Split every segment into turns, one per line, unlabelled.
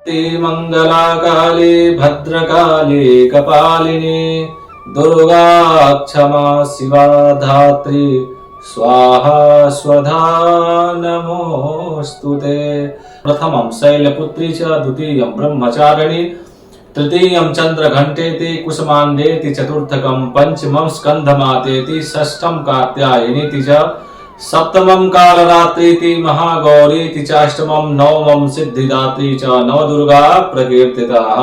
ते मंगला काले भद्रकाले कपालिनी दुर्गा क्षमा शिवा धात्री स्वाहा स्वधा नमोस्तुते। प्रथमं शैलपुत्री च द्वितीयं ब्रह्मचारिणी तृतीयं चंद्रघंटेति कुसुमांडेति चतुर्थकं पंचमं स्कंधमातेति षष्ठं कात्यायनीति च सप्तमं कालरात्रीति महागौरीति चाष्टमं नवमं सिद्धिदात्री च नवदुर्गा प्रकीर्तिताः।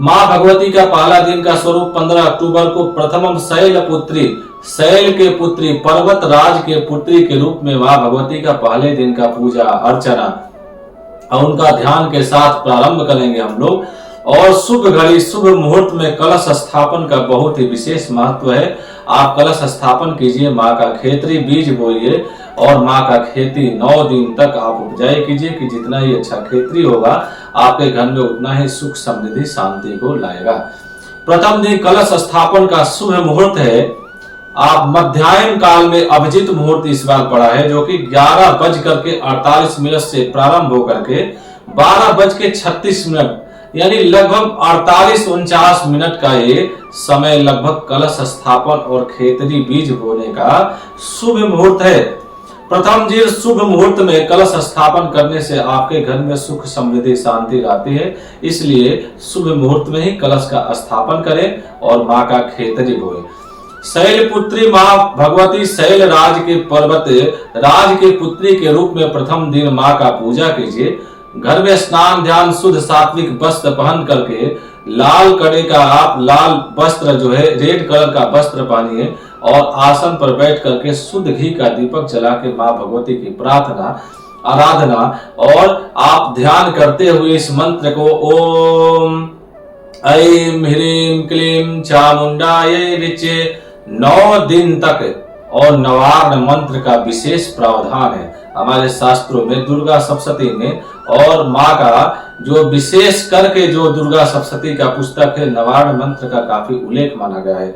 माँ भगवती का पहला दिन का स्वरूप 15 अक्टूबर को प्रथमम शैल पुत्री, शैल के पुत्री, पर्वत राज के पुत्री के रूप में माँ भगवती का पहले दिन का पूजा अर्चना और उनका ध्यान के साथ प्रारंभ करेंगे हम लोग। और शुभ घड़ी शुभ मुहूर्त में कलश स्थापन का बहुत ही विशेष महत्व है। आप कलश स्थापन कीजिए, माँ का खेतरी बीज बोइए और माँ का खेती 9 दिन तक आप उपजाई कीजिए कि जितना ही अच्छा खेतरी होगा आपके घर में उतना ही सुख समृद्धि शांति को लाएगा। प्रथम दिन कलश स्थापन का शुभ मुहूर्त है। आप मध्याह्न काल में अभिजित मुहूर्त इस बार पड़ा है जो कि 11:48 से प्रारंभ होकर के 12:36 यानी लगभग 48-49 मिनट का ये समय लगभग कलश स्थापन और खेतरी बीज बोने का शुभ मुहूर्त है। प्रथम दिन शुभ मुहूर्त में कलश स्थापन करने से आपके घर में सुख समृद्धि शांति आती है, इसलिए शुभ मुहूर्त में ही कलश का स्थापन करें और माँ का खेतरी बोए। शैल पुत्री माँ भगवती शैल राज के पर्वत राज के पुत्री के रूप में प्रथम दिन माँ का पूजा कीजिए। घर में स्नान ध्यान शुद्ध सात्विक वस्त्र पहन करके लाल कड़े का आप लाल वस्त्र जो है रेड कलर का वस्त्र पहनिए और आसन पर बैठ करके शुद्ध घी का दीपक जला के माँ भगवती की प्रार्थना आराधना और आप ध्यान करते हुए इस मंत्र को ओम ऐं ह्रीं क्लीं चामुंडायै विचे 9 दिन तक और नवार्ण मंत्र का विशेष प्रावधान है हमारे शास्त्रों में। दुर्गा सप्तशती में और माँ का जो विशेष करके जो दुर्गा सप्तशती का पुस्तक है नवार्ण मंत्र का काफी उल्लेख माना गया है।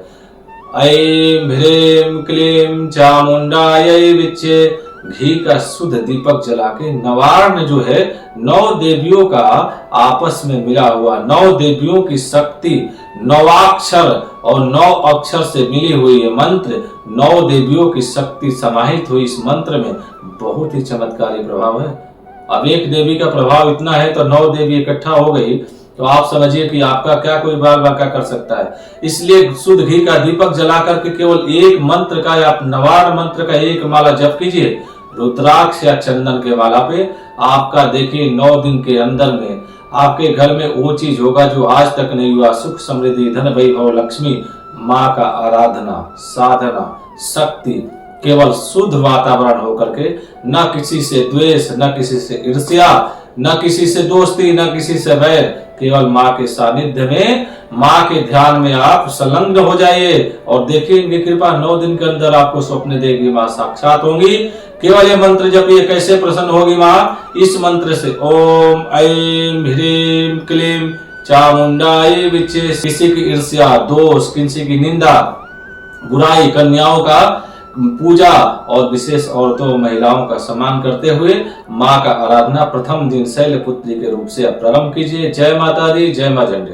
ऐं ह्रीं क्लीं चामुंडायै विचे घी का शुद्ध दीपक जला के नवार्ण जो है 9 देवियों का आपस में मिला हुआ 9 देवियों की शक्ति 9 और 9 अक्षर से मिली हुई ये मंत्र 9 देवियों की शक्ति समाहित हुई इस मंत्र में बहुत ही चमत्कारी प्रभाव है। अब एक देवी का प्रभाव इतना है तो 9 देवी इकट्ठा हो गई तो आप समझिए कि आपका क्या कोई बाल बांका कर सकता है। इसलिए शुद्ध घी का दीपक जला करके केवल एक मंत्र का या नवार्ण मंत्र का एक माला जप कीजिए रुद्राक्ष या चंदन के माला पे। आपका देखिए 9 दिन के अंदर में आपके घर में वो चीज होगा जो आज तक नहीं हुआ। सुख समृद्धि धन वैभव लक्ष्मी माँ का आराधना साधना शक्ति केवल शुद्ध वातावरण होकर के न किसी से द्वेष न किसी से ईर्ष्या न किसी से दोस्ती न किसी से वैर, केवल माँ के सानिध्य में माँ के ध्यान में आप संलग्न हो जाइए और देखेंगे कृपा 9 दिन के अंदर आपको स्वप्न देगी माँ साक्षात होंगी। केवल ये मंत्र जपिए। कैसे प्रसन्न होगी माँ? इस मंत्र से ओम ऐं ह्रीं क्लीं चामुंडायै विचे। किसी की ईर्ष्या दोष किसी की निंदा बुराई कन्याओं का पूजा और विशेष औरतों महिलाओं का सम्मान करते हुए माँ का आराधना प्रथम दिन शैलपुत्री के रूप से प्रारंभ कीजिए। जय माता दी, जय मां चंडी।